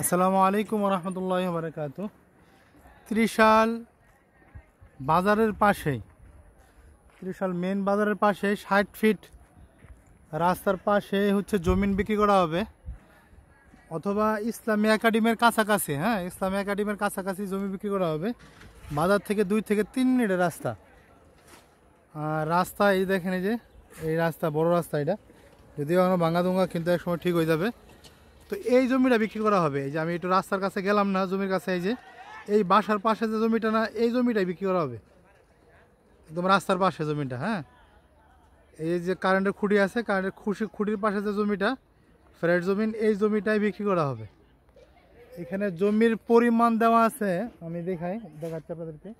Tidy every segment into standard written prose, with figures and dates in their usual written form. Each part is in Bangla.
আসসালামু আলাইকুম রহমতুল্লাহ বারকাত। ত্রিশাল বাজারের পাশেই, ত্রিশাল মেন বাজারের পাশে 60 ফিট রাস্তার পাশে হচ্ছে জমিন বিক্রি করা হবে, অথবা ইসলামী একাডেমির কাছাকাছি। হ্যাঁ, ইসলামী একাডেমির কাছাকাছি জমি বিক্রি করা হবে। বাজার থেকে 2 থেকে 3 মিনিটের রাস্তা। আর রাস্তা এই দেখেন, এই যে এই রাস্তা, বড় রাস্তা এটা, যদিও এখনো ভাঙা দুঙ্গা, কিন্তু এক সময় ঠিক হয়ে যাবে। তো এই জমিটা বিক্রি করা হবে। এই যে আমি একটু রাস্তার কাছে গেলাম না, জমির কাছে, এই যে এই বাসার পাশে যে জমিটা না, এই জমিটাই বিক্রি করা হবে, একদম রাস্তার পাশে জমিটা। হ্যাঁ, এই যে কারেন্টের খুঁটি আছে, কারেন্টের খুঁটির পাশে যে জমিটা, ফ্ল্যাট জমিন, এই জমিটাই বিক্রি করা হবে। এখানে জমির পরিমাণ দেওয়া আছে, আমি দেখাচ্ছি আপনাদেরকে।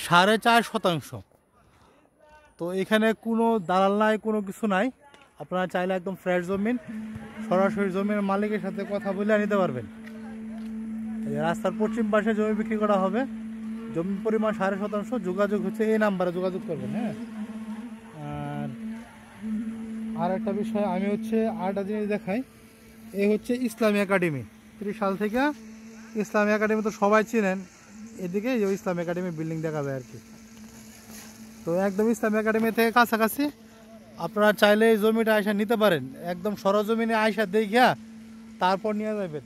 4.5 শতাংশ। তো এখানে কোনো দালাল নাই, কোনো কিছু নাই। আপনারা চাইলে একদম ফ্রেশ জমিন, সরাসরি জমির মালিকের সাথে কথা বলে নিতে পারবেন। রাস্তার পশ্চিম পাশে জমি বিক্রি করা হবে। জমির পরিমাণ 4.5 শতাংশ। যোগাযোগ হচ্ছে এই নাম্বারে যোগাযোগ করবেন। হ্যাঁ, আর একটা বিষয় আমি হচ্ছে আরেকটা জিনিস দেখাই। এই হচ্ছে ইসলামী একাডেমি। 30 সাল থেকে ইসলামী একাডেমি তো সবাই চিনেন। এদিকে যে ইসলামী একাডেমি বিল্ডিং দেখা যায় আর কি। তো একদম ইসলামী একাডেমি থেকে কাছাকাছি। আপনারা চাইলে এই জমিটা আয়সা নিতে পারেন, একদম সরজমিনে আয়সা দেখিয়া তারপর নিয়ে যাবেন।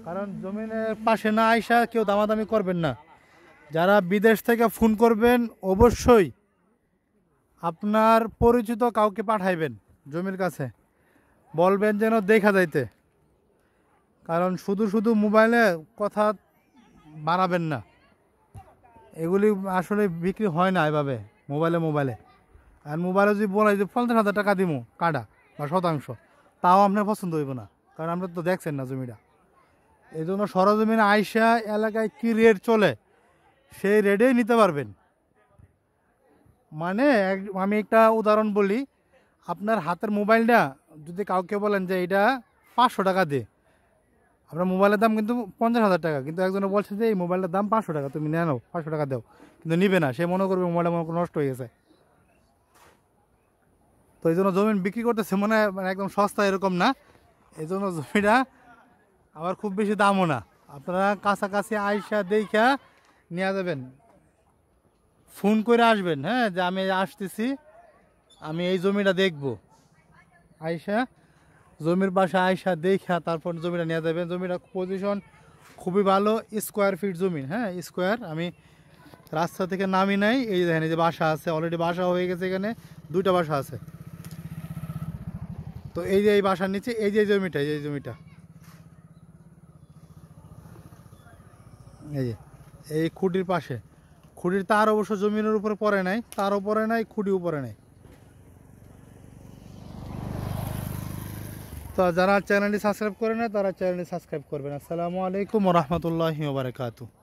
কারণ জমিনের পাশে না আয়সা কেউ দামাদামি করবেন না। যারা বিদেশ থেকে ফোন করবেন, অবশ্যই আপনার পরিচিত কাউকে পাঠাইবেন জমির কাছে, বলবেন যেন দেখা যাইতে। কারণ শুধু শুধু মোবাইলে কথা বাড়াবেন না, এগুলি আসলে বিক্রি হয় না এভাবে মোবাইলে। আর মোবাইলে যদি বলে যে 50,000 টাকা দিব কাটা বা শতাংশ, তাও আপনার পছন্দ হইব না, কারণ আমরা তো দেখছেন না জমিটা। এই জন্য সরজমিনে আইসা এলাকায় কী রেট চলে সেই রেটেই নিতে পারবেন। মানে আমি একটা উদাহরণ বলি, আপনার হাতের মোবাইলটা যদি কাউকে বলেন যে এটা 500 টাকা দে, আপনার মোবাইলের দাম কিন্তু 50,000 টাকা, কিন্তু একজনে বলছে যে এই মোবাইলটার দাম 500 টাকা, তুমি নিয়ে নাও, 500 টাকা দাও, কিন্তু নিবে না। সে মনে করবে মোবাইলটা নষ্ট হয়ে গেছে। তো এই জন্য জমি বিক্রি করতেছে মানে একদম সস্তা এরকম না। এই জন্য জমিটা আবার খুব বেশি দামও না। আপনারা কাছাকাছি আইসা দেখা নিয়ে যাবেন, ফোন করে আসবেন। হ্যাঁ, যে আমি আসতেছি, আমি এই জমিটা দেখব। আইসা জমির পাশে আইসা দেখা তারপর জমিটা নিয়ে যাবেন। জমিটা পজিশন খুবই ভালো, স্কোয়ার ফিট জমি। হ্যাঁ, স্কোয়ার। আমি রাস্তা থেকে নামি নাই, এই দেখেন, এই যে বাসা আছে, অলরেডি বাসা হয়ে গেছে, এখানে 2টা বাসা আছে। তো এই যে এই বাসার নিচে এই যে জমিটা, এই জমিটা, এই যে এই খুঁটির পাশে, খুঁটির তার অবশ্য জমিনের উপরে পড়ে নাই, তার উপরে নাই, খুঁটি উপরে নাই। তো যারা চ্যানেলটি সাবস্ক্রাইব করে না, তারা চ্যানেলটি সাবস্ক্রাইব করবেন। আসসালামু আলাইকুম রহমতুল্লাহি ওয়া বারাকাতুহু।